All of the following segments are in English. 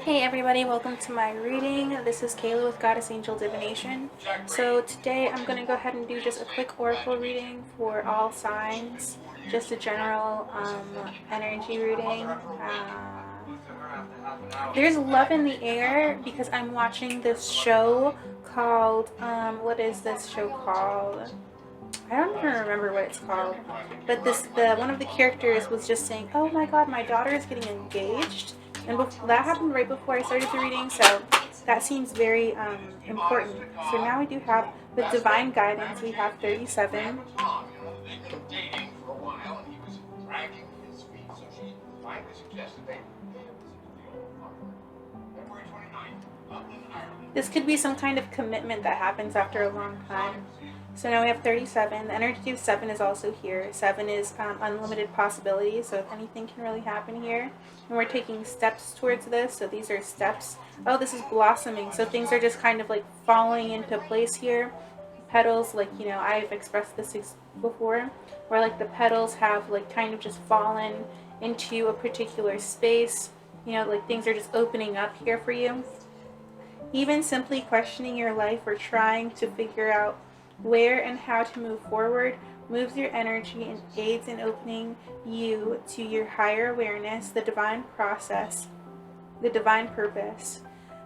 Hey everybody, welcome to my reading. This is Kayla with Goddess Angel Divination. So today I'm going to go ahead and do just a quick oracle reading for all signs, just a general energy reading. There's love in the air because I'm watching this show called, what is this show called? I don't even remember what it's called, but the one of the characters was just saying, "Oh my God, my daughter is getting engaged," and that happened right before I started the reading, so that seems very important. So now we do have with divine guidance. We have 37. This could be some kind of commitment that happens after a long time. So now we have 37. The energy of 7 is also here. 7 is unlimited possibilities, so if anything can really happen here. And we're taking steps towards this, so these are steps. Oh, this is blossoming, so things are just kind of like falling into place here. Petals, like, I've expressed this before, where like the petals have like kind of just fallen into a particular space. Like things are just opening up here for you. Even simply questioning your life or trying to figure out where and how to move forward moves your energy and aids in opening you to your higher awareness, the divine process, the divine purpose.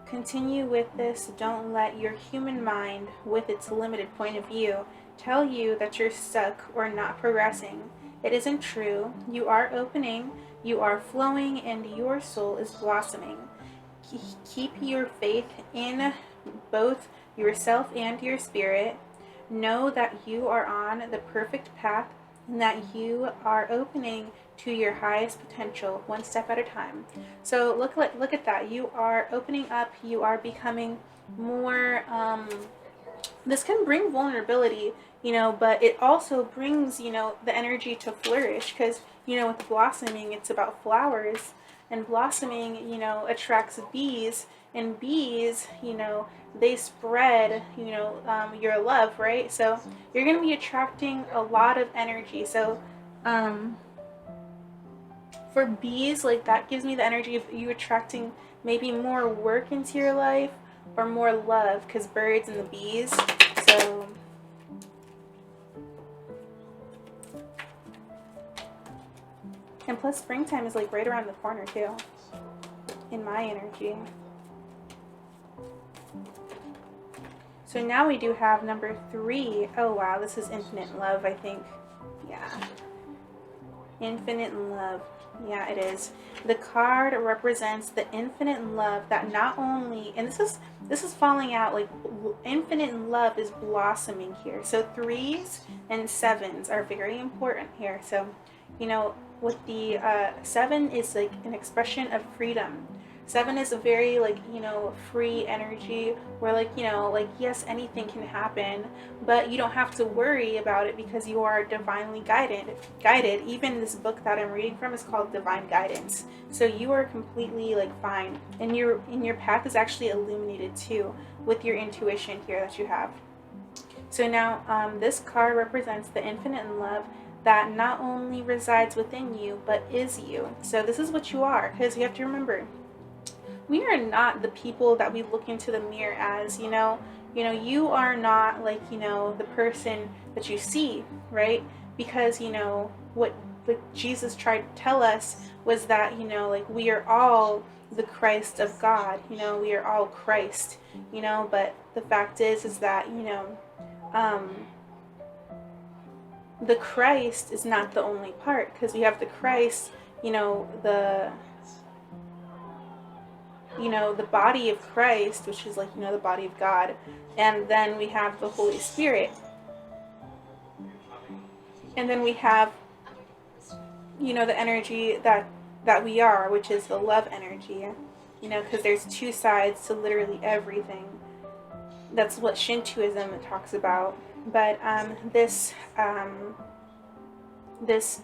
Continue with this. Don't let your human mind, with its limited point of view, tell you that you're stuck or not progressing. It isn't true. You are opening, you are flowing, and your soul is blossoming. Keep your faith in both yourself and your spirit. Know that you are on the perfect path and that you are opening to your highest potential one step at a time. So look at that. You are opening up. You are becoming more. This can bring vulnerability, but it also brings, the energy to flourish because, with blossoming, it's about flowers, and blossoming, attracts bees, and bees, they spread, your love, right? So you're going to be attracting a lot of energy. So, for bees, like that gives me the energy of you attracting maybe more work into your life or more love, because birds and the bees. So and plus springtime is like right around the corner too, in my energy. So now we do have number 3. Oh wow, this is infinite love, I think. Yeah. Infinite love. Yeah, it is. The card represents the infinite love that not only, and this is falling out, like infinite love is blossoming here. So 3s and 7s are very important here. So, with the 7 is like an expression of freedom. 7 is a very like, free energy where like, yes, anything can happen, but you don't have to worry about it because you are divinely guided. Even this book that I'm reading from is called Divine Guidance. So you are completely like fine, and your path is actually illuminated too with your intuition here that you have. So now this card represents the infinite love that not only resides within you but is you. So this is what you are, because you have to remember, we are not the people that we look into the mirror as. You are not like, the person that you see, right? Because what Jesus tried to tell us was that, like, we are all the Christ of God. We are all Christ. But the fact is that, the Christ is not the only part, because we have the Christ, the body of Christ, which is like, the body of God, and then we have the Holy Spirit, and then we have, the energy that we are, which is the love energy, because there's 2 sides to literally everything. That's what Shintoism talks about. But this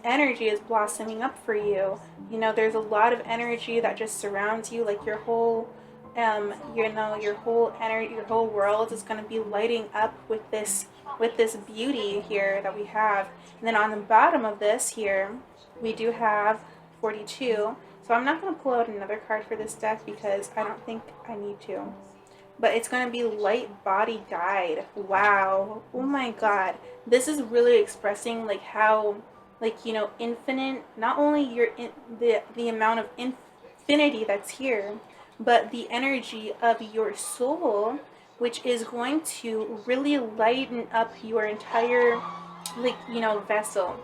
energy is blossoming up for you. There's a lot of energy that just surrounds you, like your whole your whole energy, your whole world is going to be lighting up with this beauty here that we have. And then on the bottom of this here, we do have 42, So I'm not going to pull out another card for this deck because I don't think I need to. But it's going to be Light Body Guide. Wow. Oh my god. This is really expressing like how, like, you know, infinite, not only the amount of infinity that's here, but the energy of your soul, which is going to really lighten up your entire, like, you know, vessel.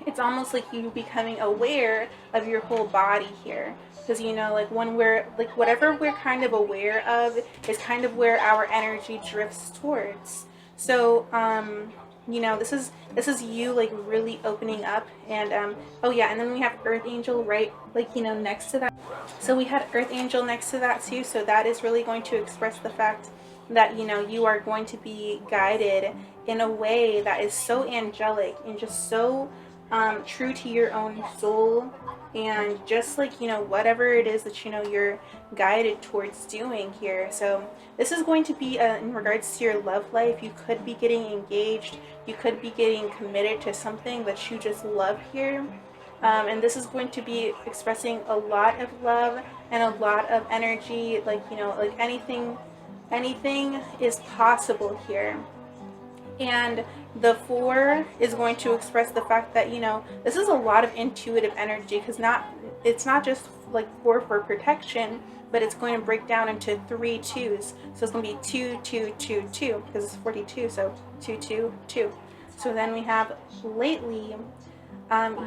It's almost like you becoming aware of your whole body here, because, you know, like when we're like, whatever we're kind of aware of is kind of where our energy drifts towards. So you know, this is you like really opening up. And oh yeah, and then we have Earth Angel right, like, you know, next to that. So we had Earth Angel next to that too, so that is really going to express the fact that, you know, you are going to be guided in a way that is so angelic and just so true to your own soul, and just like, you know, whatever it is that, you know, you're guided towards doing here. So this is going to be in regards to your love life. You could be getting engaged, you could be getting committed to something that you just love here. And this is going to be expressing a lot of love and a lot of energy, like, you know, like anything is possible here. And the 4 is going to express the fact that, you know, this is a lot of intuitive energy, because it's not just like 4 for protection, but it's going to break down into 3 2s. So it's going to be 2 2 2 2, because it's 42, so 2 2 2. So then we have lately,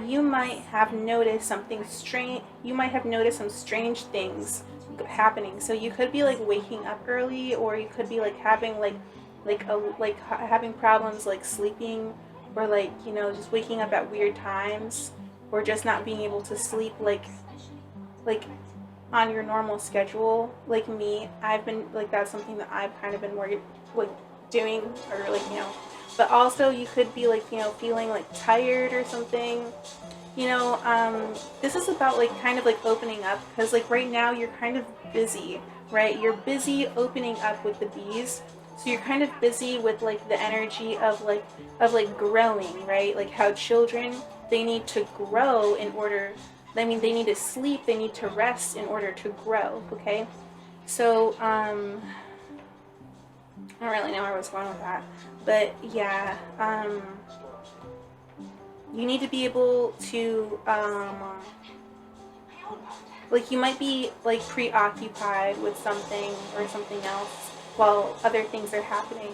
you might have noticed something strange. You might have noticed some strange things happening. So you could be like waking up early, or you could be like having having problems like sleeping, or like, you know, just waking up at weird times, or just not being able to sleep like on your normal schedule. Like me, I've been like, that's something that I've kind of been more like doing, or like, you know. But also you could be like, you know, feeling like tired or something. You know, this is about like kind of like opening up, because like right now you're kind of busy, right? You're busy opening up with the bees. So you're kind of busy with like the energy of like growing, right? Like how children, they need to grow in order, I mean, they need to sleep, they need to rest in order to grow, okay? So I don't really know where I was going with that. But yeah, you need to be able to like, you might be like preoccupied with something or something else while other things are happening.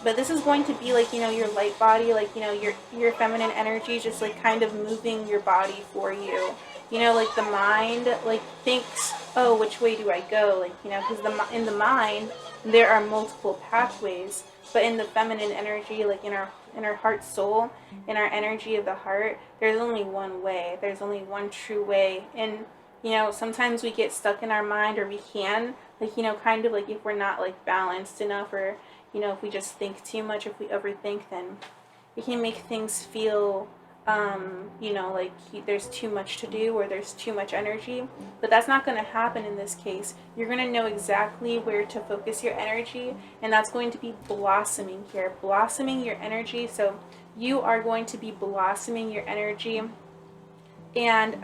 But this is going to be like, you know, your light body, like, you know, your feminine energy just like kind of moving your body for you. You know, like the mind like thinks, oh, which way do I go? Like, you know, because in the mind there are multiple pathways, but in the feminine energy, like in our heart soul, in our energy of the heart, there's only one way. There's only one true way. And, you know, sometimes we get stuck in our mind, or we can, like, you know, kind of like if we're not like balanced enough, or, you know, if we just think too much, if we overthink, then it can make things feel, you know, like there's too much to do, or there's too much energy. But that's not going to happen in this case. You're going to know exactly where to focus your energy, and that's going to be blossoming here, blossoming your energy. So you are going to be blossoming your energy, and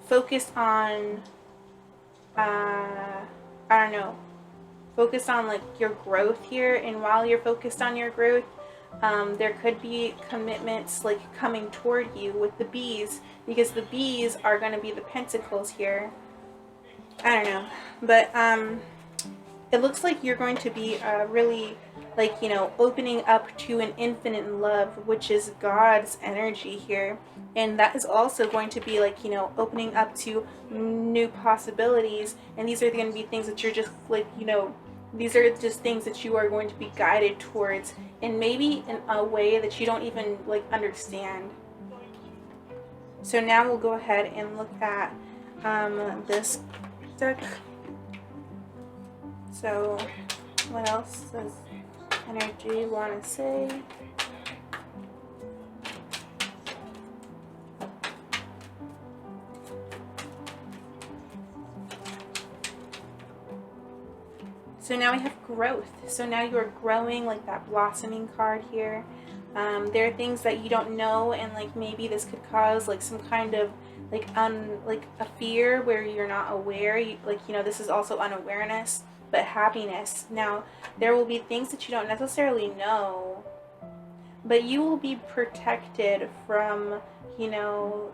focus on, I don't know, focus on like your growth here. And while you're focused on your growth, there could be commitments like coming toward you with the bees, because the bees are going to be the pentacles here. I don't know, but it looks like you're going to be really, like, you know, opening up to an infinite love, which is God's energy here. And that is also going to be like, you know, opening up to new possibilities. And these are going to be things that you're just like, you know, these are just things that you are going to be guided towards, and maybe in a way that you don't even like understand. So now we'll go ahead and look at this deck. So what else does energy want to say? So now we have growth. So now you are growing, like that blossoming card here. There are things that you don't know, and like maybe this could cause like some kind of like like a fear where you're not aware. Like, you know, this is also unawareness, but happiness. Now, there will be things that you don't necessarily know, but you will be protected from, you know,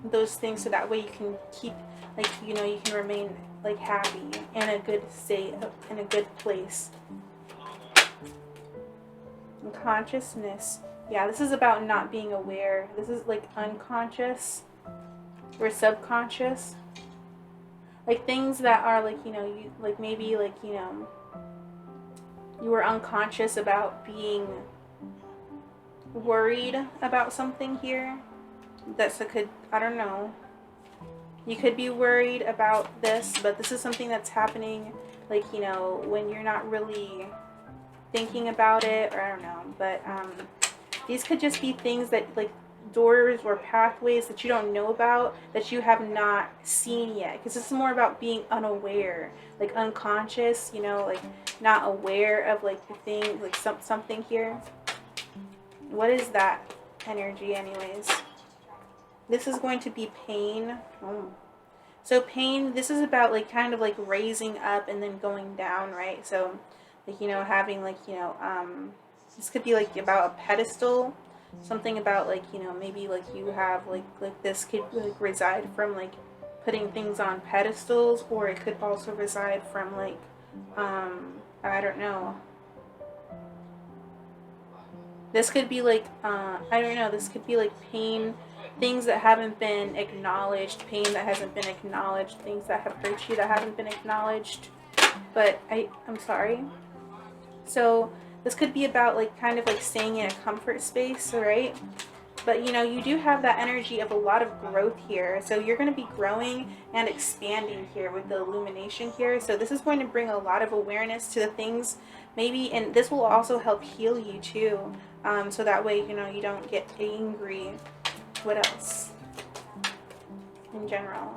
those things, so that way you can keep, like, you know, you can remain like happy, in a good state, in a good place. And consciousness, yeah, this is about not being aware. This is like unconscious or subconscious, like things that are like, you know, you like maybe like, you know, you were unconscious about being worried about something here. That's a could, I don't know, you could be worried about this, but this is something that's happening, like, you know, when you're not really thinking about it, or I don't know, but these could just be things that, like, doors or pathways that you don't know about, that you have not seen yet, because this is more about being unaware, like unconscious, you know, like not aware of like the thing, like something here. What is that energy anyways? This is going to be pain. Oh. So pain, this is about like kind of like raising up and then going down, right? So like, you know, having like, you know, this could be like about a pedestal, something about like, you know, maybe like you have like this could like reside from like putting things on pedestals, or it could also reside from like, I don't know. This could be like, I don't know, this could be like pain, things that haven't been acknowledged, pain that hasn't been acknowledged, things that have hurt you that haven't been acknowledged. But I'm sorry. So this could be about like kind of like staying in a comfort space, right? But you know, you do have that energy of a lot of growth here. So you're going to be growing and expanding here with the illumination here. So this is going to bring a lot of awareness to the things, maybe, and this will also help heal you too. So that way, you know, you don't get angry. What else? In general.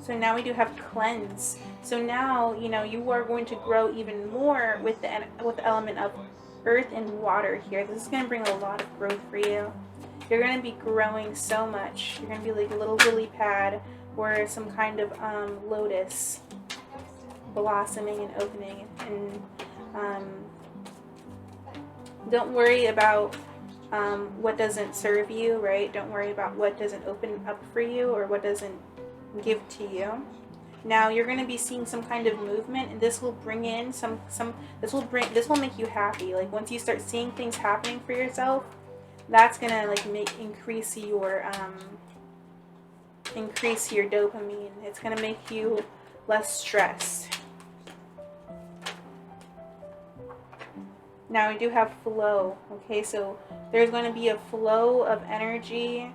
So now we do have cleanse. So now, you know, you are going to grow even more with the element of earth and water here. This is going to bring a lot of growth for you. You're going to be growing so much. You're going to be like a little lily pad, or some kind of lotus blossoming and opening. And don't worry about what doesn't serve you, right? Don't worry about what doesn't open up for you, or what doesn't give to you. Now you're going to be seeing some kind of movement, and this will bring in this will make you happy. Like once you start seeing things happening for yourself, that's going to like increase your dopamine. It's going to make you less stressed. Now we do have flow. Okay, so there's going to be a flow of energy.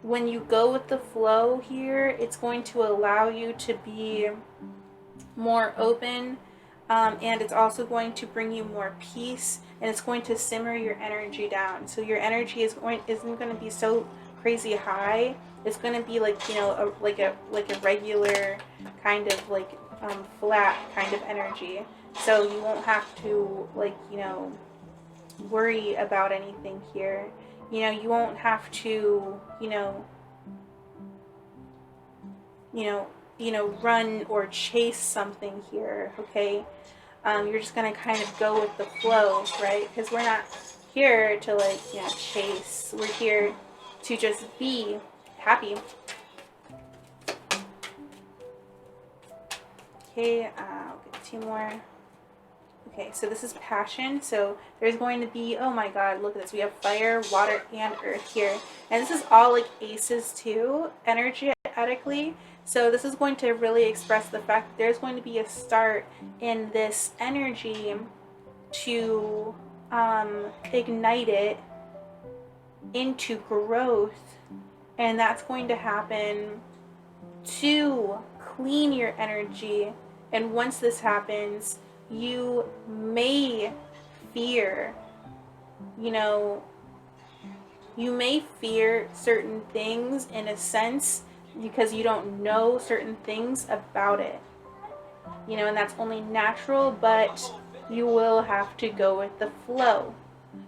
When you go with the flow here, it's going to allow you to be more open, and it's also going to bring you more peace, and it's going to simmer your energy down. So your energy isn't going to be so crazy high. It's going to be like, you know, like a regular kind of like flat kind of energy. So you won't have to like, you know, worry about anything here. You know, you won't have to, you know, run or chase something here, okay? You're just going to kind of go with the flow, right? Because we're not here to, like, you know, chase. We're here to just be happy. Okay, I'll get 2 more. Okay, so this is passion. So there's going to be, oh my god, look at this. We have fire, water, and earth here. And this is all like aces too, energetically. So this is going to really express the fact that there's going to be a start in this energy to ignite it into growth. And that's going to happen to clean your energy. And once this happens, you may fear, you know, You may fear certain things in a sense because you don't know certain things about it. You know, and that's only natural, but you will have to go with the flow.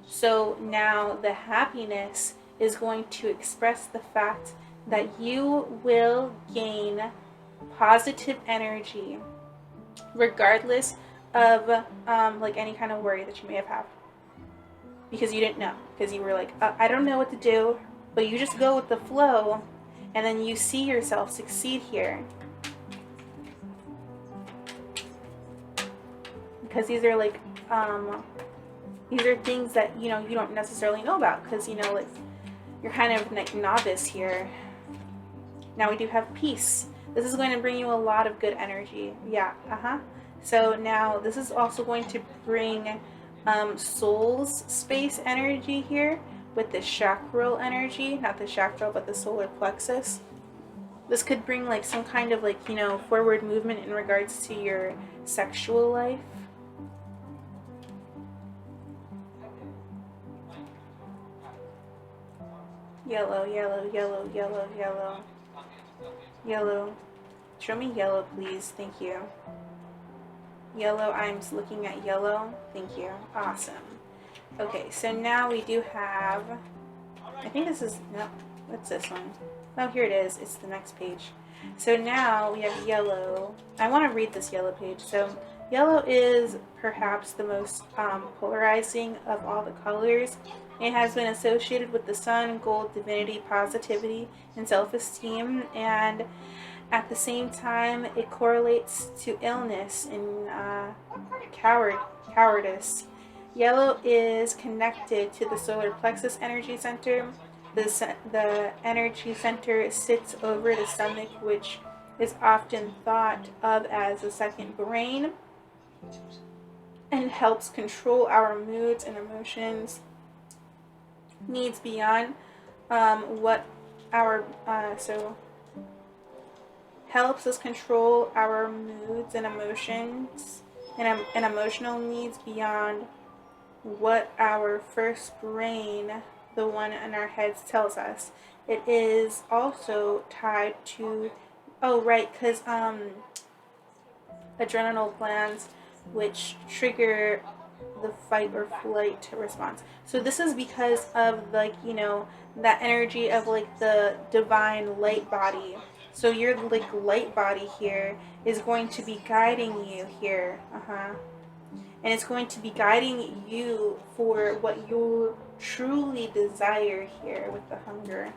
So now the happiness is going to express the fact that you will gain positive energy regardless of like any kind of worry that you may have had, because you didn't know, because you were like, I don't know what to do, but you just go with the flow, and then you see yourself succeed here. Because these are like these are things that, you know, you don't necessarily know about, because, you know, like, you're kind of like novice here. Now we do have peace. This is going to bring you a lot of good energy. Yeah, so now this is also going to bring soul's space energy here with the chakral energy, not the chakra, but the solar plexus. This could bring like some kind of like, you know, forward movement in regards to your sexual life. Yellow, yellow, yellow, yellow, yellow. Yellow. Show me yellow, please. Thank you. Yellow, I'm looking at yellow. Thank you. Awesome. Okay, so now we do have, I think this is, no, what's this one? Oh, here it is. It's the next page. So now we have yellow. I want to read this yellow page. So yellow is perhaps the most polarizing of all the colors. It has been associated with the sun, gold, divinity, positivity, and self-esteem, and at the same time it correlates to illness and cowardice. Yellow is connected to the solar plexus energy center. The energy center sits over the stomach, which is often thought of as a second brain, and helps control our moods and emotions, needs beyond what our helps us control our moods and emotions and emotional needs beyond what our first brain, the one in our heads, tells us. It is also tied to, oh right, because adrenal glands, which trigger the fight or flight response. So this is because of, like, you know, that energy of like the divine light body. So your like light body here is going to be guiding you here, and it's going to be guiding you for what you truly desire here with the hunger.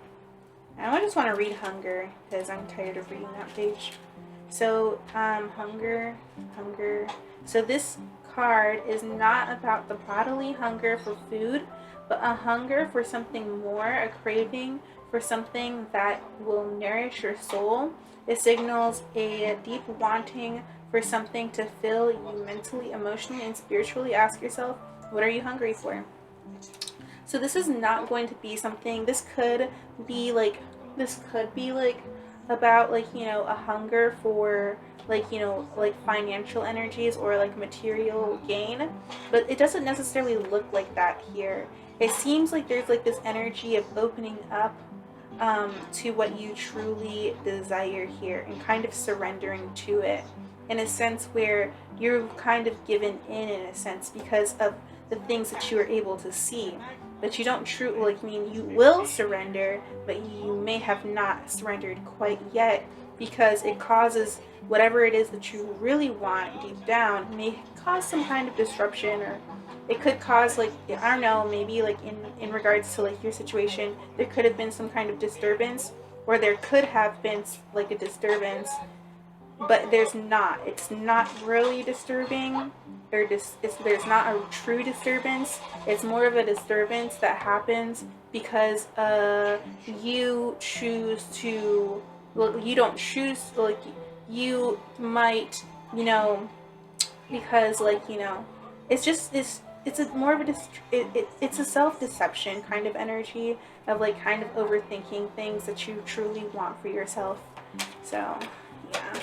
And I just want to read hunger because I'm tired of reading that page. So hunger. So this card is not about the bodily hunger for food, but a hunger for something more, a craving for something that will nourish your soul. It signals a deep wanting for something to fill you mentally, emotionally, and spiritually. Ask yourself, what are you hungry for? So this is not going to be something, this could be like about, like, you know, a hunger for, like, you know, like financial energies or like material gain, but it doesn't necessarily look like that here. It seems like there's like this energy of opening up to what you truly desire here and kind of surrendering to it in a sense where you're kind of given in a sense because of the things that you are able to see. But you don't truly, like, I mean, you will surrender, but you may have not surrendered quite yet because it causes whatever it is that you really want deep down may cause some kind of disruption, or it could cause, like, I don't know, maybe like in regards to like your situation, there could have been some kind of disturbance, or there could have been like a disturbance, but there's not. It's not really disturbing, or there's not a true disturbance. It's more of a disturbance that happens because you choose to, well, you don't choose, like, you might, you know, because, like, you know, it's a more of a it's a self-deception kind of energy of like kind of overthinking things that you truly want for yourself. So yeah,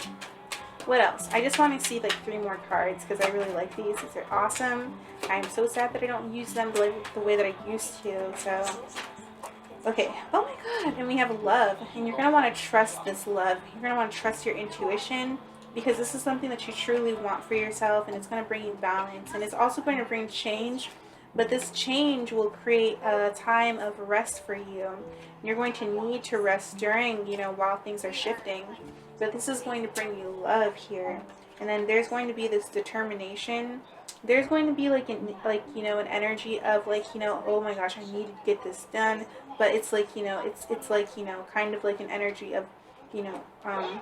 what else? I just want to see like 3 more cards because I really like these. These are awesome. I'm so sad that I don't use them the way that I used to. So Okay, oh my god, and we have love, and you're going to want to trust this love. You're going to want to trust your intuition, because this is something that you truly want for yourself, and it's going to bring you balance, and it's also going to bring change, but this change will create a time of rest for you. You're going to need to rest during, you know, while things are shifting, but this is going to bring you love here. And then there's going to be this determination. There's going to be like you know, an energy of like, you know, oh my gosh, I need to get this done. But it's like, you know, it's like, you know, kind of like an energy of, you know,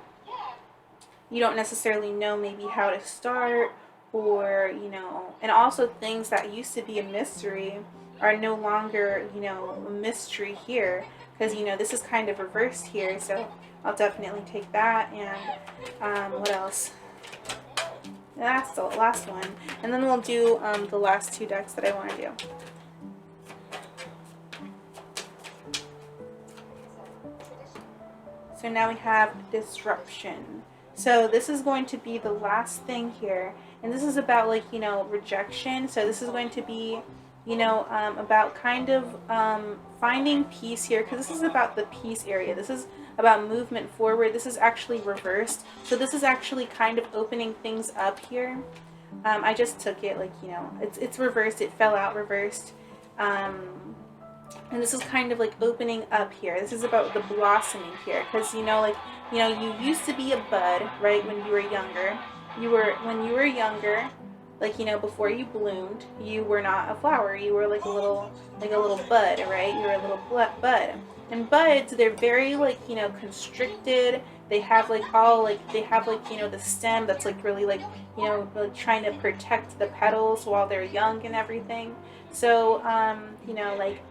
you don't necessarily know maybe how to start, or, you know, and also things that used to be a mystery are no longer, you know, a mystery here, because, you know, this is kind of reversed here. So I'll definitely take that. And what else? That's the last one, and then we'll do the last two decks that I want to do. So now we have disruption. So this is going to be the last thing here, and this is about, like, you know, rejection. So this is going to be, you know, about kind of finding peace here, because this is about the peace area. This is about movement forward. This is actually reversed. So this is actually kind of opening things up here. I just took it like, you know, it's reversed. It fell out reversed. And this is kind of like opening up here. This is about the blossoming here, because, you know, like, you know, you used to be a bud, right, when you were younger. When you were younger, like, you know, before you bloomed, you were not a flower. You were like a little bud, right? You were a little bud. And buds, they're very, like, you know, constricted. They have like you know, the stem that's like really, like, you know, like trying to protect the petals while they're young and everything. So you know, like,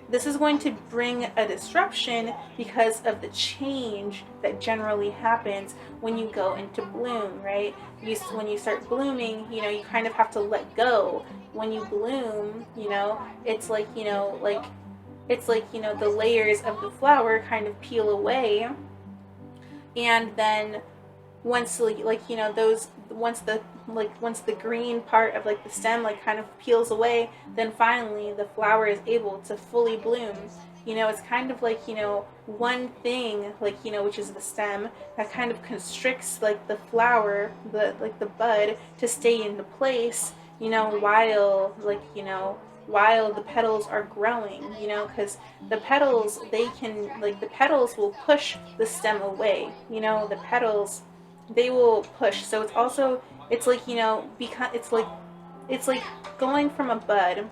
this is going to bring a disruption because of the change that generally happens when you go into bloom, right? When you start blooming, you know, you kind of have to let go. When you bloom, you know, it's like, you know, like, it's like, you know, the layers of the flower kind of peel away, and then once, like, you know, once the green part of, like, the stem, like, kind of peels away, then finally the flower is able to fully bloom. You know, it's kind of like, you know, one thing, like, you know, which is the stem, that kind of constricts, like, the flower, the bud, to stay into place, you know, while, like, you know, while the petals are growing, you know, because the petals, the petals will push the stem away, you know, the petals, they will push. So it's also, it's like, you know, it's like going from a bud,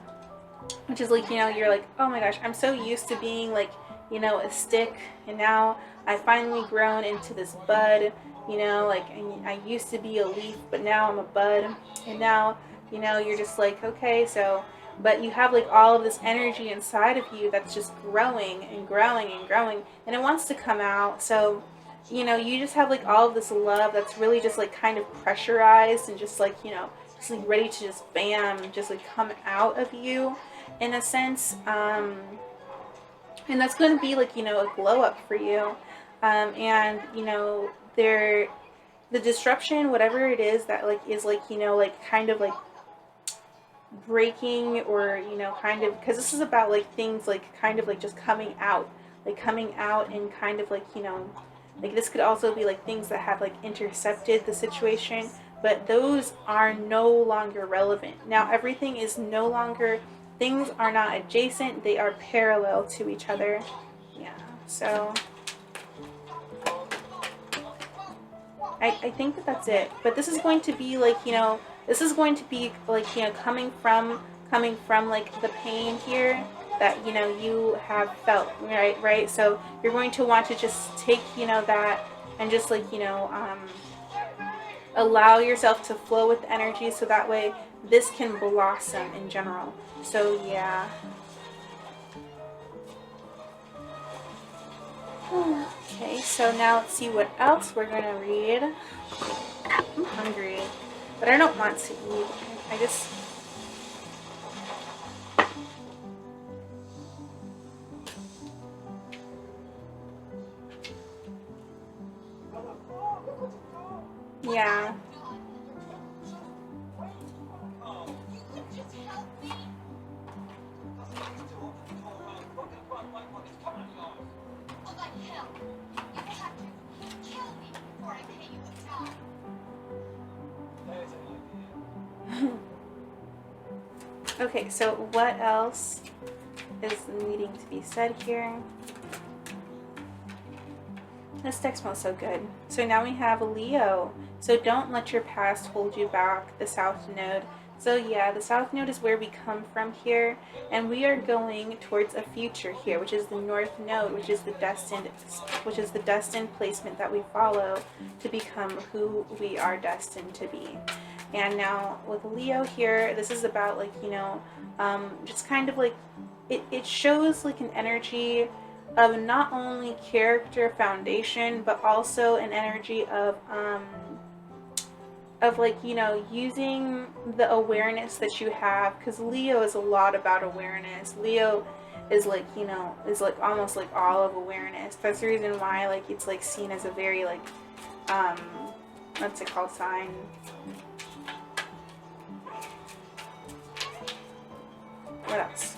which is like, you know, you're like, oh my gosh, I'm so used to being, like, you know, a stick, and now I finally grown into this bud, you know, like, I used to be a leaf, but now I'm a bud, and now, you know, you're just like, okay, so, but you have, like, all of this energy inside of you that's just growing and growing and growing, and it wants to come out. So, you know, you just have, like, all of this love that's really just, like, kind of pressurized and just, like, you know, just, like, ready to just bam, just, like, come out of you in a sense. And that's going to be, like, you know, a glow up for you. And, you know, the disruption, whatever it is that, like, is, like, you know, like, kind of, like, breaking, or, you know, kind of, because this is about, like, things, like, kind of, like, just coming out, and kind of, like, you know, like, this could also be, like, things that have, like, intercepted the situation, but those are no longer relevant. Now everything is no longer, things are not adjacent, they are parallel to each other. Yeah, so I think that that's it. But this is going to be, like, you know, this is going to be, like, you know, coming from like, the pain here that, you know, you have felt, right? So you're going to want to just take, you know, that, and just, like, you know, allow yourself to flow with the energy, so that way this can blossom in general. So yeah. Okay, so now let's see what else we're gonna read. I'm hungry, but I don't want to eat. I just... yeah. Okay, so what else is needing to be said here? This deck smells so good. So now we have a Leo. So don't let your past hold you back, the South Node. So yeah, the South Node is where we come from here, and we are going towards a future here, which is the North Node, which is the destined placement that we follow to become who we are destined to be. And now with Leo here, this is about like, you know, just kind of like, it shows like an energy of not only character foundation, but also an energy of like, you know, using the awareness that you have, because Leo is a lot about awareness. Leo is like, you know, is like almost like all of awareness. That's the reason why like it's like seen as a very like what's it called, sign. What else?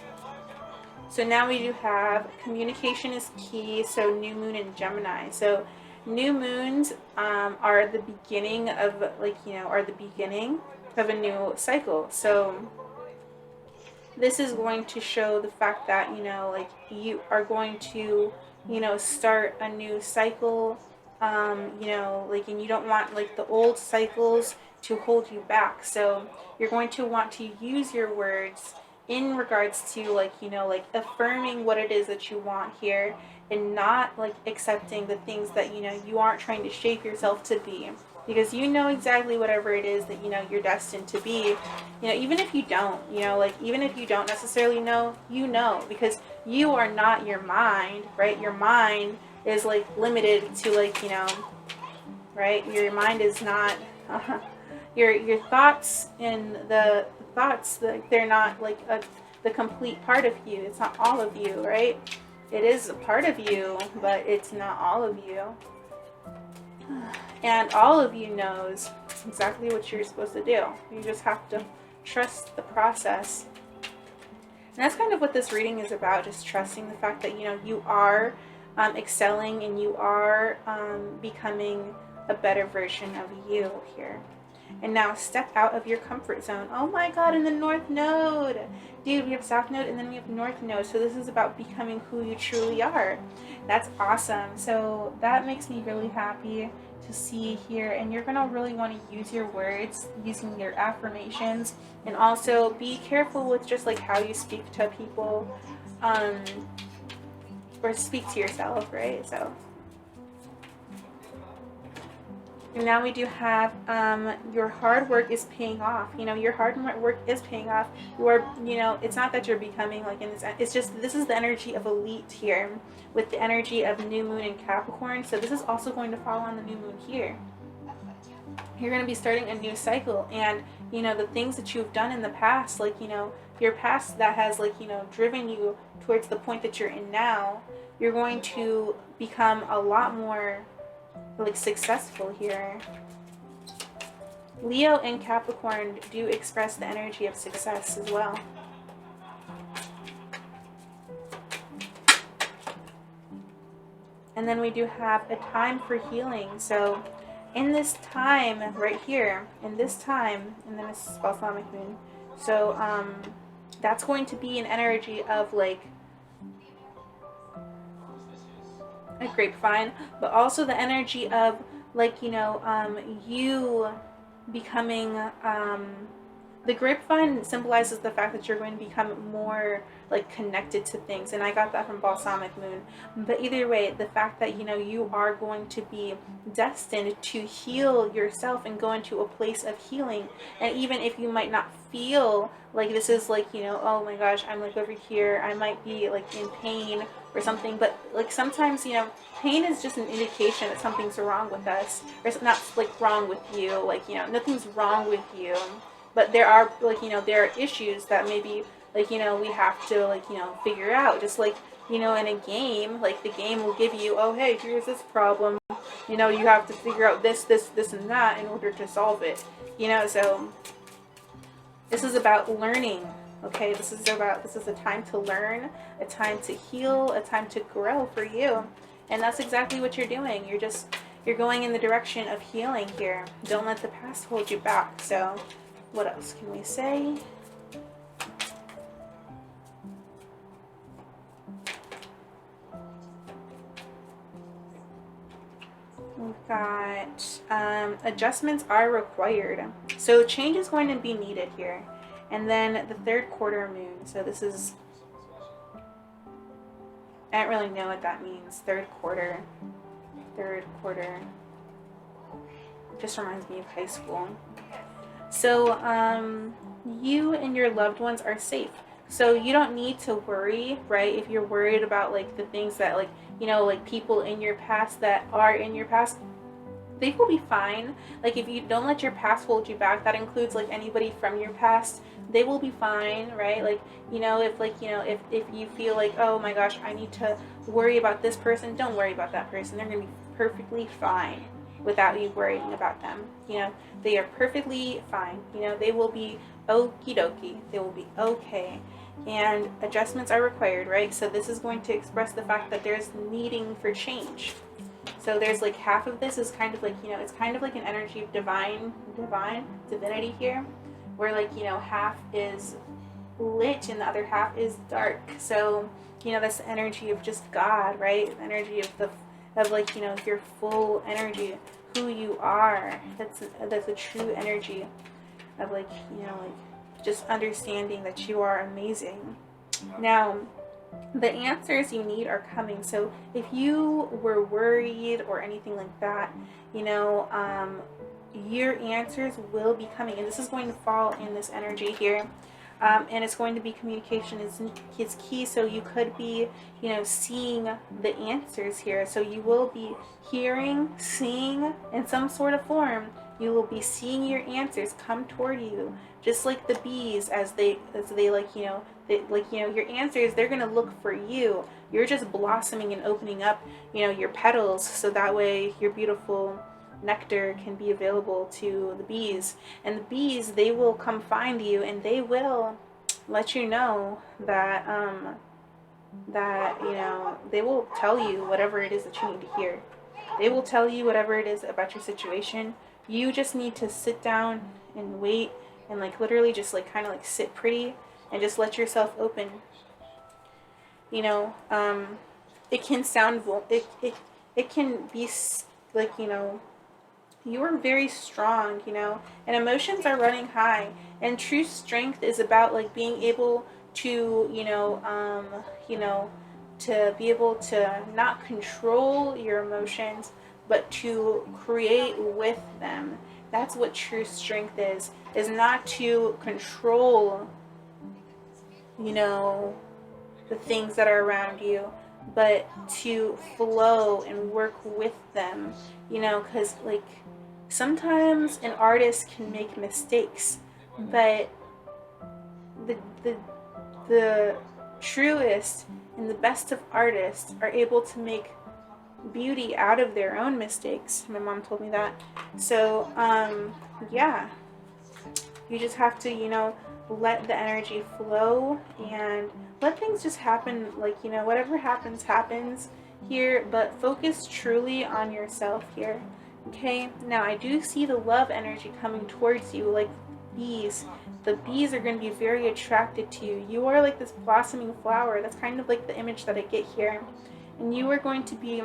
So now we do have communication is key. So new moon in Gemini. So new moons are the beginning of like, you know, are the beginning of a new cycle. So this is going to show the fact that, you know, like you are going to, you know, start a new cycle, you know, like, and you don't want like the old cycles to hold you back. So you're going to want to use your words in regards to like, you know, like affirming what it is that you want here, and not like accepting the things that, you know, you aren't trying to shape yourself to be, because you know exactly whatever it is that, you know, you're destined to be. You know, even if you don't, you know, like even if you don't necessarily know, you know, because you are not your mind, right? Your mind is like limited to like, you know, right? Your mind is not your thoughts, and the thoughts, they're not like the complete part of you. It's not all of you, right? It is a part of you, but it's not all of you. And all of you knows exactly what you're supposed to do. You just have to trust the process. And that's kind of what this reading is about, just trusting the fact that, you know, you are excelling, and you are becoming a better version of you here. And now step out of your comfort zone. Oh my God, in the North Node. Dude, we have South Node and then we have North Node. So this is about becoming who you truly are. That's awesome. So that makes me really happy to see here. And you're going to really want to use your words, using your affirmations, and also be careful with just like how you speak to people, or speak to yourself, right? So. And now we do have your hard work is paying off. You know, your hard work is paying off. You are, you know, it's not that you're becoming like in this, it's just, this is the energy of elite here with the energy of new moon in Capricorn. So this is also going to fall on the new moon here. You're going to be starting a new cycle, and, you know, the things that you've done in the past, like, you know, your past that has like, you know, driven you towards the point that you're in now, you're going to become a lot more like successful here. Leo and Capricorn do express the energy of success as well. And then we do have a time for healing. So in this time right here, in this time, and then this is balsamic moon. So that's going to be an energy of like a grapevine, but also the energy of like, you know, you becoming the grapevine symbolizes the fact that you're going to become more like connected to things, and I got that from balsamic moon. But either way, the fact that, you know, you are going to be destined to heal yourself and go into a place of healing. And even if you might not feel like this is like, you know, oh my gosh, I'm like over here, I might be like in pain or something, but like sometimes, you know, pain is just an indication that something's wrong with us, or it's not like wrong with you, like, you know, nothing's wrong with you, but there are like, you know, there are issues that maybe like, you know, we have to like, you know, figure out. Just like, you know, in a game, like the game will give you, oh hey, here's this problem, you know, you have to figure out this and that in order to solve it, you know. So this is about learning. Okay, this is a time to learn, a time to heal, a time to grow for you. And that's exactly what you're doing. You're going in the direction of healing here. Don't let the past hold you back. So what else can we say? We've got adjustments are required. So change is going to be needed here. And then the third quarter moon. So this is, I don't really know what that means. Third quarter. Just reminds me of high school. So you and your loved ones are safe. So you don't need to worry, right? If you're worried about like the things that like, you know, like people in your past that are in your past, they will be fine. Like if you don't let your past hold you back, that includes like anybody from your past, they will be fine, right? Like, you know, if like, you know, if you feel like, oh my gosh, I need to worry about this person, don't worry about that person. They're going to be perfectly fine without you worrying about them. You know, they are perfectly fine. You know, they will be okie dokie. They will be okay. And adjustments are required, right? So this is going to express the fact that there's needing for change. So there's like half of this is kind of like, you know, it's kind of like an energy of divinity here, where like, you know, half is lit and the other half is dark. So, you know, that's the energy of just God, right? The energy of like, you know, your full energy, who you are. That's a true energy of like, you know, like just understanding that you are amazing. Now, the answers you need are coming. So if you were worried or anything like that, you know, your answers will be coming, and this is going to fall in this energy here. And it's going to be communication is key. So you could be, you know, seeing the answers here. So you will be hearing, seeing in some sort of form. You will be seeing your answers come toward you, just like the bees as they like, you know, your answers, they're going to look for you. You're just blossoming and opening up, you know, your petals, so that way your beautiful nectar can be available to the bees. And the bees, they will come find you, and they will let you know that you know, they will tell you whatever it is that you need to hear. They will tell you whatever it is about your situation. You just need to sit down and wait, and like literally just like kind of like sit pretty and just let yourself open. You know, it can sound it can be like, you know, you are very strong, you know, and emotions are running high, and true strength is about like being able to, you know, to be able to not control your emotions, but to create with them. That's what true strength is not to control, you know, the things that are around you, but to flow and work with them, you know, because like sometimes an artist can make mistakes, but the truest and the best of artists are able to make beauty out of their own mistakes. My mom told me that. So yeah, you just have to, you know, let the energy flow and let things just happen. Like, you know, whatever happens here, but focus truly on yourself here. Okay, now I do see the love energy coming towards you, like bees. The bees are going to be very attracted to you. You are like this blossoming flower. That's kind of like the image that I get here. And you are going to be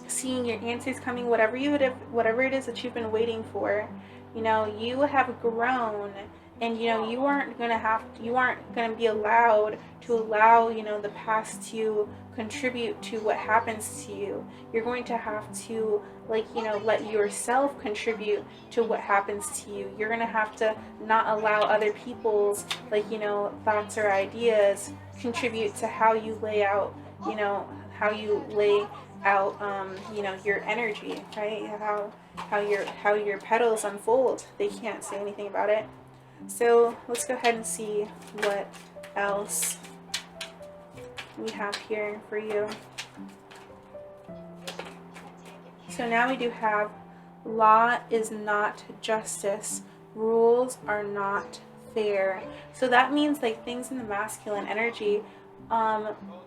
seeing your answers coming, whatever it is that you've been waiting for. You know, you have grown, and you know, you aren't going to be allowed to allow, you know, the past to contribute to what happens to you. You're going to have to, like, you know, let yourself contribute to what happens to you. You're going to have to not allow other people's, like, you know, thoughts or ideas contribute to how you lay out, you know, you know, your energy, right? How your petals unfold. They can't say anything about it. So let's go ahead and see what else we have here for you. So now we do have law is not justice. Rules are not fair. So that means like things in the masculine energy,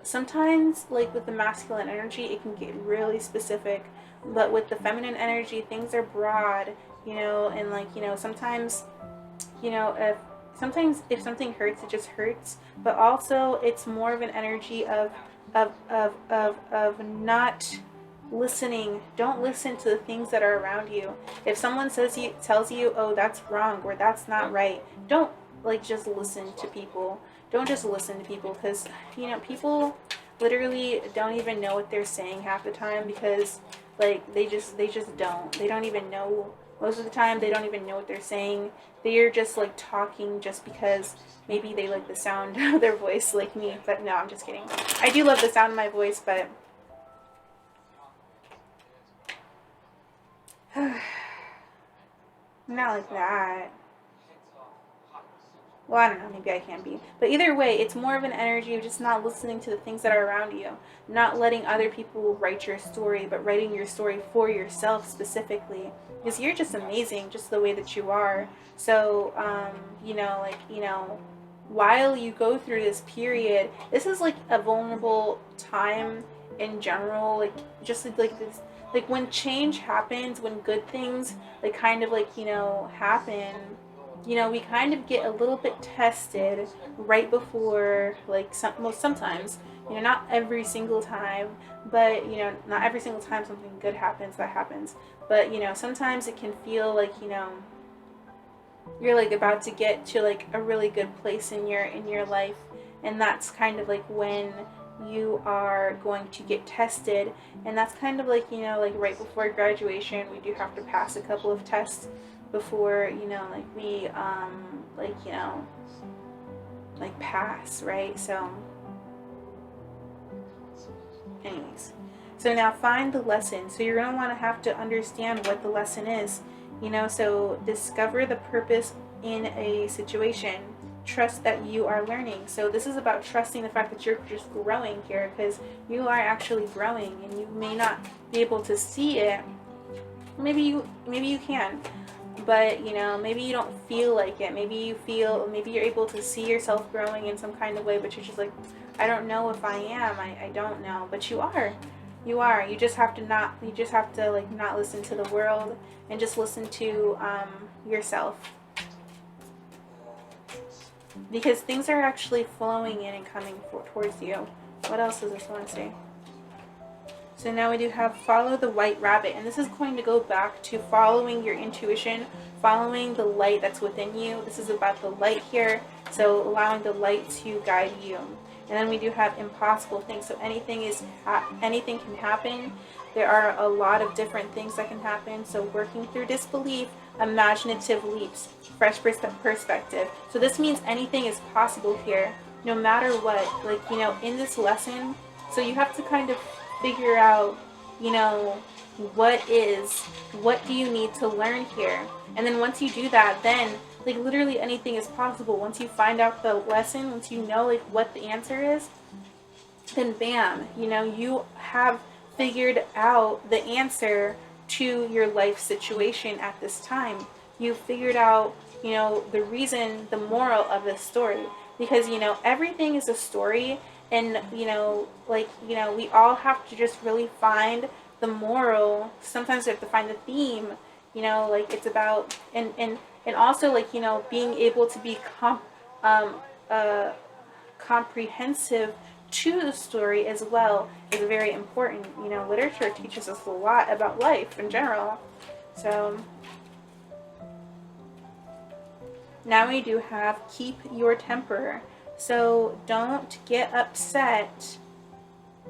sometimes like with the masculine energy it can get really specific, but with the feminine energy things are broad, you know, and like, you know, sometimes, you know, if something hurts, it just hurts, but also it's more of an energy of not listening. Don't listen to the things that are around you. If someone tells you, oh, that's wrong or that's not right, don't like just listen to people. Don't just listen to people, because people literally don't even know what they're saying half the time, because like they don't even know. Most of the time they don't even know what they're saying. They're just like talking just because maybe they like the sound of their voice, like me. But no, I'm just kidding. I do love the sound of my voice, but not like that. Well, I don't know, maybe I can be. But either way, it's more of an energy of just not listening to the things that are around you, not letting other people write your story, but writing your story for yourself specifically. Because you're just amazing, just the way that you are. So, while you go through this period, this is like a vulnerable time in general, like just like this, like when change happens, when good things like kind of like happen, we kind of get a little bit tested right before, like sometimes, not every single time, but not every single time something good happens that happens, but sometimes it can feel like you're like about to get to like a really good place in your life, and that's kind of like when you are going to get tested, and that's kind of like like right before graduation we do have to pass a couple of tests before like we like like pass, right? So anyways, so now find the lesson. So you're going to want to have to understand what the lesson is, so discover the purpose in a situation. Trust that you are learning. So this is about trusting the fact that you're just growing here, because you are actually growing, and you may not be able to see it. Maybe you can, but maybe you don't feel like it. Maybe you're able to see yourself growing in some kind of way, but you're just like, I don't know if I am. I don't know. But you are. You just have to like not listen to the world and just listen to yourself, because things are actually flowing in and coming towards you. What else does this one say? So now we do have follow the white rabbit, and this is going to go back to following your intuition, following the light that's within you. This is about the light here, so allowing the light to guide you. And then we do have impossible things. So anything can happen. There are a lot of different things that can happen. So working through disbelief, imaginative leaps, fresh perspective. So this means anything is possible here, no matter what. Like, in this lesson, so you have to kind of figure out, what do you need to learn here? And then once you do that, then like literally anything is possible. Once you find out the lesson, once you know like what the answer is, then bam, you have figured out the answer to your life situation at this time. You figured out, the reason, the moral of this story, because everything is a story, and we all have to just really find the moral. Sometimes we have to find the theme, like it's about, and also like being able to be comprehensive to the story as well is very important. Literature teaches us a lot about life in general. So now we do have keep your temper. So don't get upset.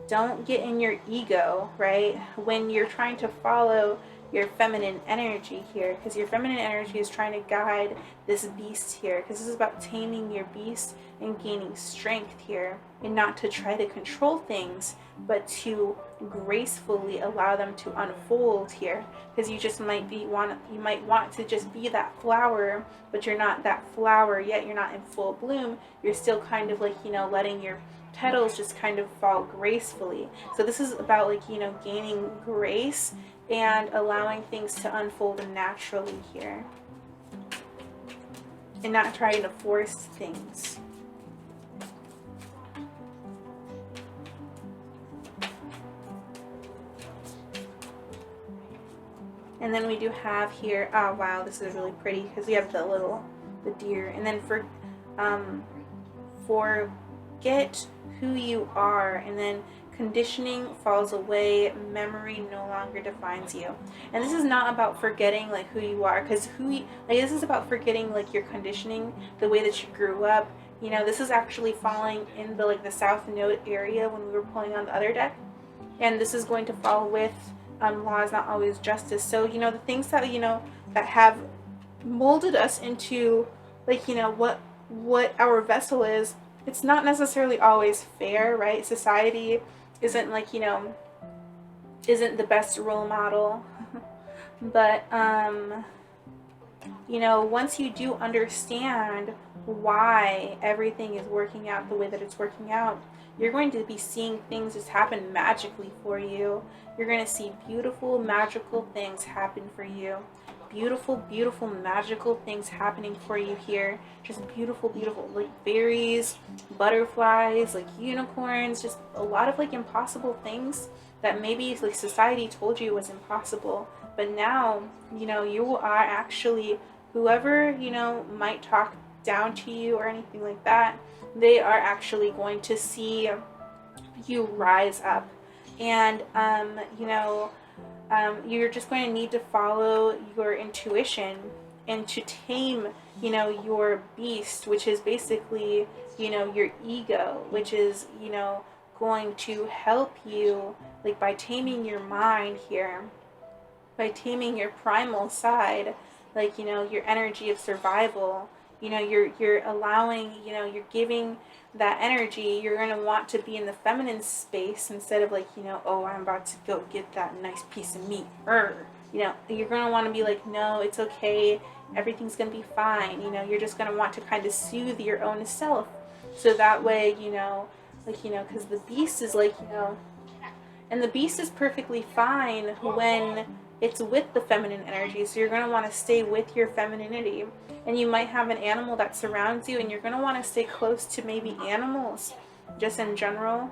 Don't get in your ego, right? When you're trying to follow your feminine energy here, because your feminine energy is trying to guide this beast here, because this is about taming your beast and gaining strength here, and not to try to control things, but to gracefully allow them to unfold here, because you might want to just be that flower, but you're not that flower yet. You're not in full bloom. You're still kind of like letting your petals just kind of fall gracefully. So this is about like gaining grace and allowing things to unfold naturally here, and not trying to force things. And then we do have here, oh wow, this is really pretty, because we have the deer. And then forget who you are, and then conditioning falls away, memory no longer defines you. And this is not about forgetting like who you are, because this is about forgetting like your conditioning, the way that you grew up. You know, this is actually falling in the like the south node area when we were pulling on the other deck, and this is going to fall with law is not always justice. So you know, the things that that have molded us into like what our vessel is, it's not necessarily always fair, right? Society isn't like isn't the best role model. But once you do understand why everything is working out the way that it's working out, you're going to be seeing things just happen magically for you. You're going to see beautiful, magical things happen for you. Beautiful, beautiful, magical things happening for you here. Just beautiful, beautiful, like fairies, butterflies, like unicorns, just a lot of like impossible things that maybe like society told you was impossible. But now, you are actually, whoever, might talk down to you or anything like that, they are actually going to see you rise up. And, you're just going to need to follow your intuition and to tame, your beast, which is basically, your ego, which is, going to help you, like by taming your mind here, by taming your primal side, like, your energy of survival. You're allowing, you're giving that energy. You're going to want to be in the feminine space instead of like, oh, I'm about to go get that nice piece of meat. You're going to want to be like, no, it's okay. Everything's going to be fine. You're just going to want to kind of soothe your own self. So that way, because the beast is like, and the beast is perfectly fine when it's with the feminine energy. So you're going to want to stay with your femininity. And you might have an animal that surrounds you, and you're going to want to stay close to maybe animals just in general.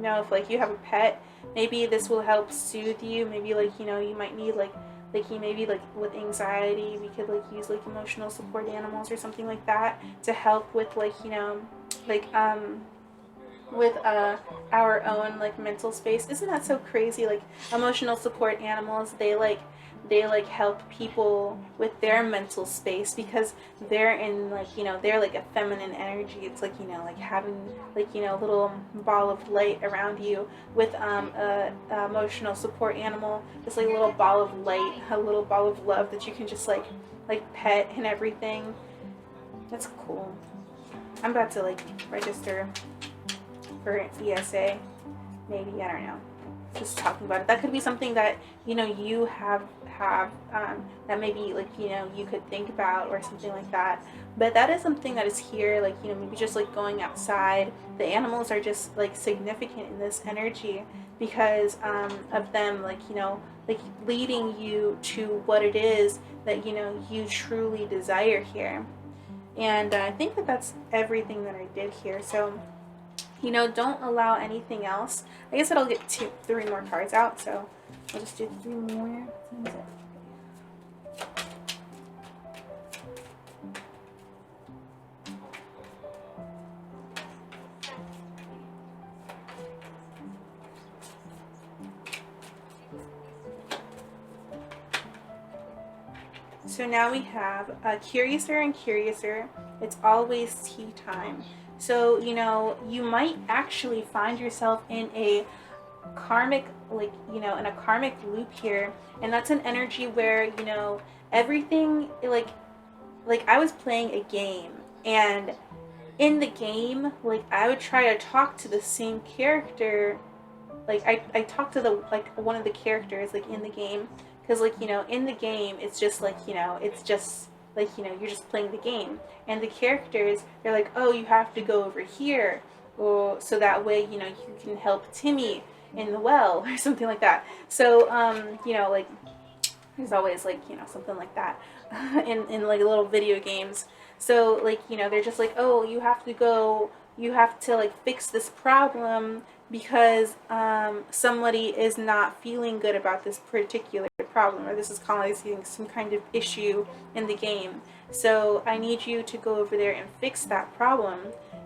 If like you have a pet, maybe this will help soothe you. Maybe like, you might need like maybe like with anxiety, we could like use like emotional support animals or something like that to help with like, with our own like mental space. Isn't that so crazy? Like emotional support animals, they help people with their mental space because they're in like, they're like a feminine energy. It's like, like having like, a little ball of light around you. With a emotional support animal, it's like a little ball of light, a little ball of love that you can just like pet and everything. That's cool. I'm about to like register for ESA, maybe, I don't know, just talking about it. That could be something that you have that maybe like you could think about or something like that. But that is something that is here, like maybe just like going outside. The animals are just like significant in this energy because of them like like leading you to what it is that you truly desire here. And I think that that's everything that I did here. So don't allow anything else. I guess I'll get 3 more cards out, so I'll just do 3 more. So now we have Curiouser and Curiouser. It's always tea time. So, you might actually find yourself in a karmic, like, in a karmic loop here. And that's an energy where, everything, like I was playing a game. And in the game, like, I would try to talk to the same character. Like, I talked to one of the characters, like, in the game. Because, like, in the game, it's just, like, it's just... like, you're just playing the game. And the characters, they're like, oh, you have to go over here. Or, so that way, you can help Timmy in the well or something like that. So, like, there's always, like, something like that in like, little video games. So, like, they're just like, oh, you have to, like, fix this problem because somebody is not feeling good about this particular problem, or this is causing some kind of issue in the game. So I need you to go over there and fix that problem,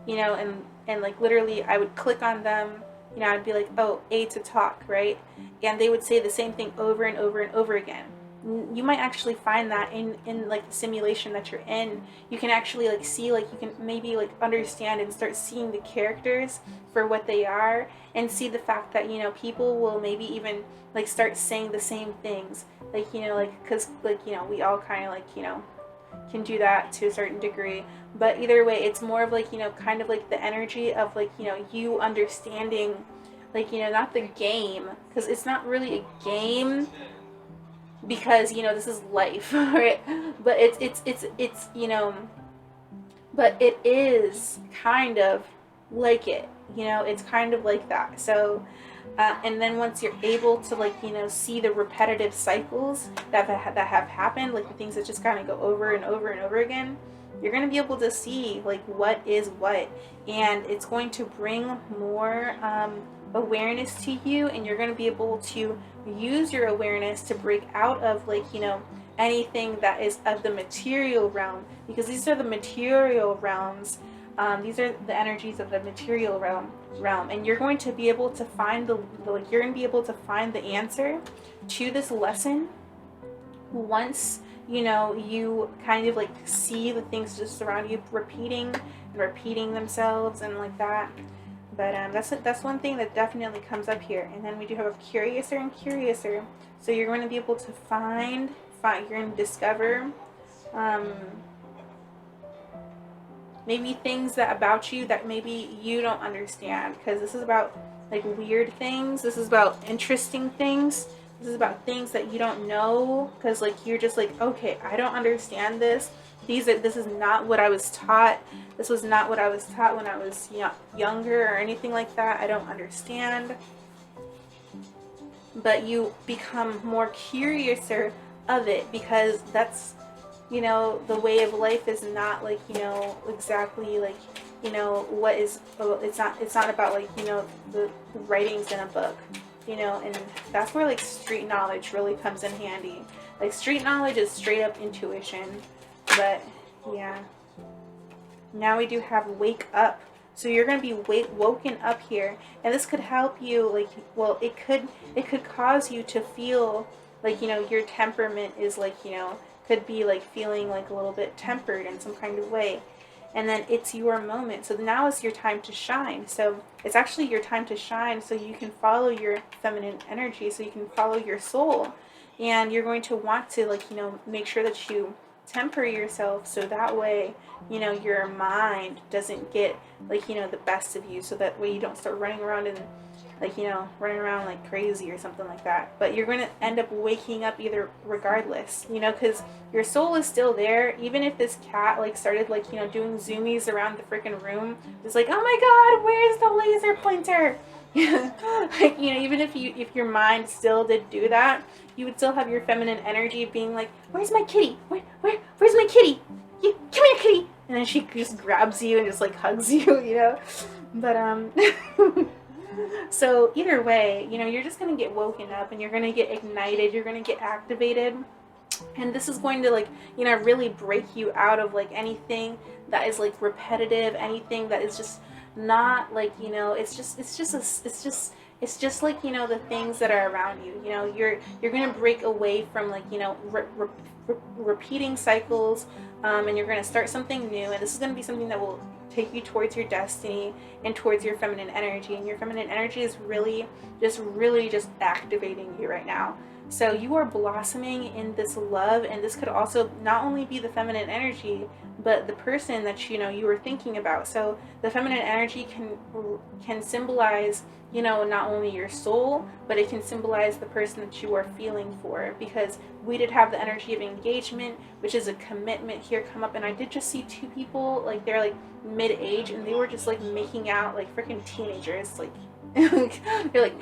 and like literally I would click on them you know, I'd be like, oh, A, to talk, right? And they would say the same thing over and over and over again. You might actually find that in like the simulation that you're in, you can actually like see, like you can maybe like understand and start seeing the characters for what they are, and see the fact that, you know, people will maybe even like start saying the same things, like, you know, like, because like, you know, we all kind of like, you know, can do that to a certain degree. But either way, it's more of like, you know, kind of like the energy of like, you know, you understanding, like, you know, not the game, because it's not really a game, because, you know, this is life, right? But it's you know, but it is kind of like it, you know, it's kind of like that. So and then once you're able to, like, you know, see the repetitive cycles that have happened, like the things that just kind of go over and over and over again, you're going to be able to see like what is what, and it's going to bring more awareness to you, and you're going to be able to use your awareness to break out of, like, you know, anything that is of the material realm, because these are the material realms. These are the energies of the material realm, and you're going to be able to find like, you're going to be able to find the answer to this lesson once, you know, you kind of like see the things just around you repeating themselves and like that. But that's one thing that definitely comes up here. And then we do have a curiouser and curiouser. So you're going to be able to find you're going to discover maybe things that about you that maybe you don't understand, because this is about like weird things, this is about interesting things, this is about things that you don't know, because like you're just like, okay, I don't understand this. This is not what I was taught. This was not what I was taught when I was, you know, younger or anything like that. I don't understand. But you become more curiouser of it, because that's, you know, the way of life is not like, you know, exactly like, you know, what is, it's not about like, you know, the writings in a book, you know. And that's where like street knowledge really comes in handy. Like street knowledge is straight up intuition. But yeah, now we do have wake up. So you're going to be woken up here, and this could help you, like, well, it could cause you to feel like, you know, your temperament is like, you know, could be like feeling like a little bit tempered in some kind of way. And then it's your moment. So now is your time to shine. So it's actually your time to shine, so you can follow your feminine energy, so you can follow your soul. And you're going to want to, like, you know, make sure that you temper yourself, so that way, you know, your mind doesn't get like, you know, the best of you, so that way you don't start running around and like, you know, running around like crazy or something like that. But you're going to end up waking up either regardless, you know, because your soul is still there. Even if this cat like started like, you know, doing zoomies around the freaking room, it's like, oh my god, where's the laser pointer? Like, you know, even if your mind still did do that, you would still have your feminine energy being like, where's my kitty? Where's my kitty? Come here, kitty. And then she just grabs you and just like hugs you, you know. But so either way, you know, you're just gonna get woken up, and you're gonna get ignited, you're gonna get activated. And this is going to, like, you know, really break you out of like anything that is like repetitive, anything that is just not like, you know, it's just like, you know, the things that are around you. You know, you're gonna break away from like, you know, repeating cycles, and you're gonna start something new. And this is gonna be something that will take you towards your destiny and towards your feminine energy. And your feminine energy is really just activating you right now. So you are blossoming in this love, and this could also not only be the feminine energy, but the person that, you know, you were thinking about. So the feminine energy can symbolize, you know, not only your soul, but it can symbolize the person that you are feeling for, because we did have the energy of engagement, which is a commitment here come up. And I did just see two people, like they're like mid-age, and they were just like making out like freaking teenagers, like they're like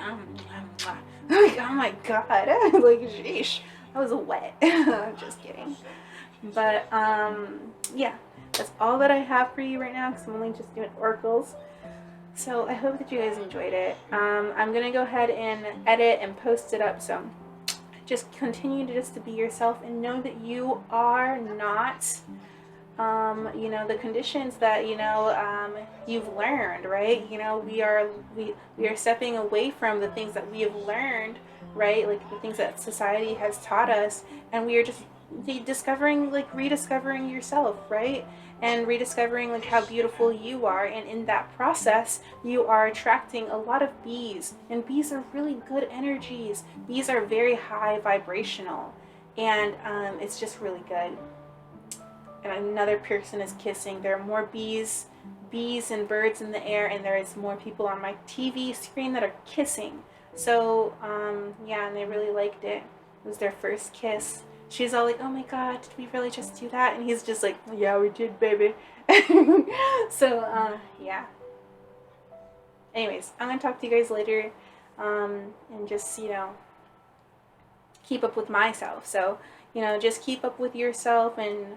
like, oh my god, like, sheesh, that was wet. Just kidding. But yeah, that's all that I have for you right now, because I'm only just doing oracles. So I hope that you guys enjoyed it. I'm gonna go ahead and edit and post it up, so just continue to be yourself, and know that you are not you know, the conditions that, you know, you've learned, right? You know, we are stepping away from the things that we have learned, right? Like the things that society has taught us, and we are just discovering, like rediscovering yourself, right? And rediscovering like how beautiful you are, and in that process you are attracting a lot of bees, and bees are really good energies. Bees are very high vibrational, and it's just really good. And another person is kissing. There are more bees and birds in the air, and there is more people on my TV screen that are kissing. So yeah, and they really liked it. It was their first kiss. She's all like, "Oh my God, did we really just do that?" And he's just like, "Yeah, we did, baby." So yeah. Anyways, I'm gonna talk to you guys later, and just, you know, keep up with myself. So, you know, just keep up with yourself, and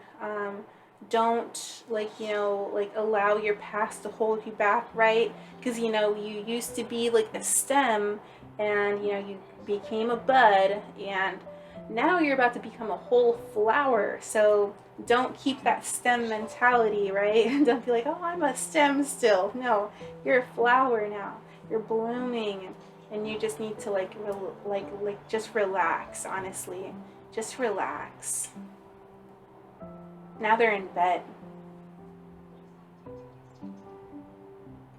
don't, like, you know, like allow your past to hold you back, right? Because, you know, you used to be like a stem, and, you know, you became a bud, and now you're about to become a whole flower. So don't keep that stem mentality, right? Don't be like, oh, I'm a stem still. No, you're a flower now. You're blooming, and you just need to like just relax. Honestly, just relax. Now they're in bed.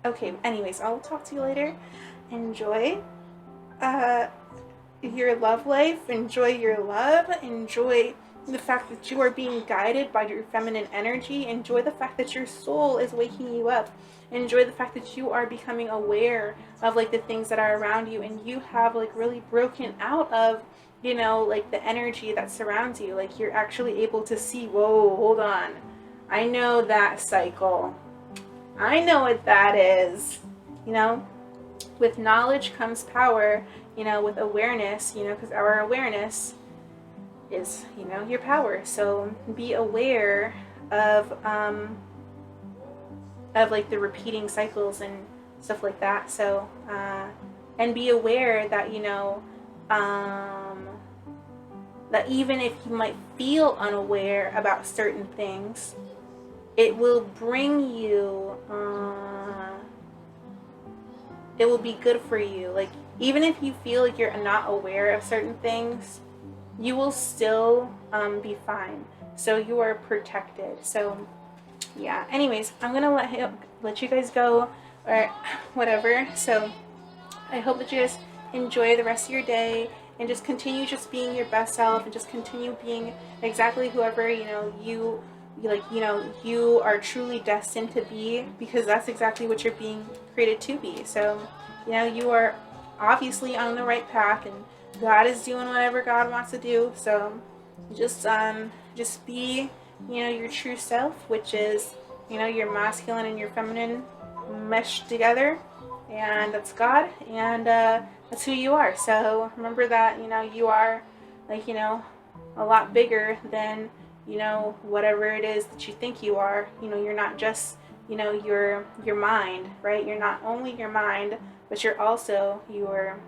Okay. Anyways, I'll talk to you later. Enjoy uh, your love life. Enjoy your love. Enjoy the fact that you are being guided by your feminine energy. Enjoy the fact that your soul is waking you up. Enjoy the fact that you are becoming aware of like the things that are around you, and you have like really broken out of, you know, like the energy that surrounds you. Like you're actually able to see, whoa, hold on, I know that cycle, I know what that is. You know, with knowledge comes power. You know, with awareness, you know, because our awareness is, you know, your power. So be aware of like the repeating cycles and stuff like that. So and be aware that, you know, that even if you might feel unaware about certain things, it will bring you it will be good for you. Like, even if you feel like you're not aware of certain things, you will still be fine. So you are protected. So yeah. Anyways, I'm gonna let you guys go, or whatever. So I hope that you guys enjoy the rest of your day, and just continue just being your best self, and just continue being exactly whoever, you know, you like, you know, you are truly destined to be, because that's exactly what you're being created to be. So, you know, you are obviously on the right path, and God is doing whatever God wants to do. So just be, you know, your true self, which is, you know, your masculine and your feminine meshed together, and that's God, and that's who you are. So remember that, you know, you are, like, you know, a lot bigger than, you know, whatever it is that you think you are. You know, you're not just, you know, your mind, right? You're not only your mind, but you're also your,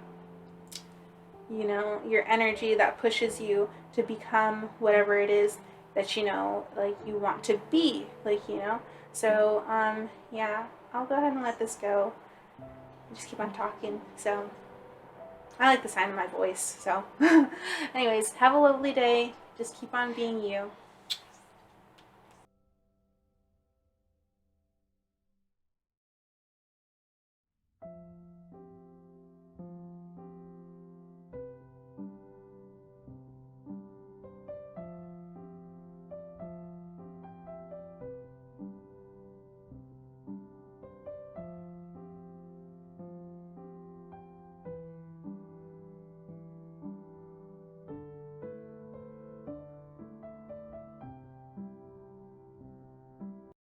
you know, your energy that pushes you to become whatever it is that, you know, like you want to be, like, you know. So yeah, I'll go ahead and let this go. Just keep on talking. So I like the sound of my voice. So anyways, have a lovely day. Just keep on being you.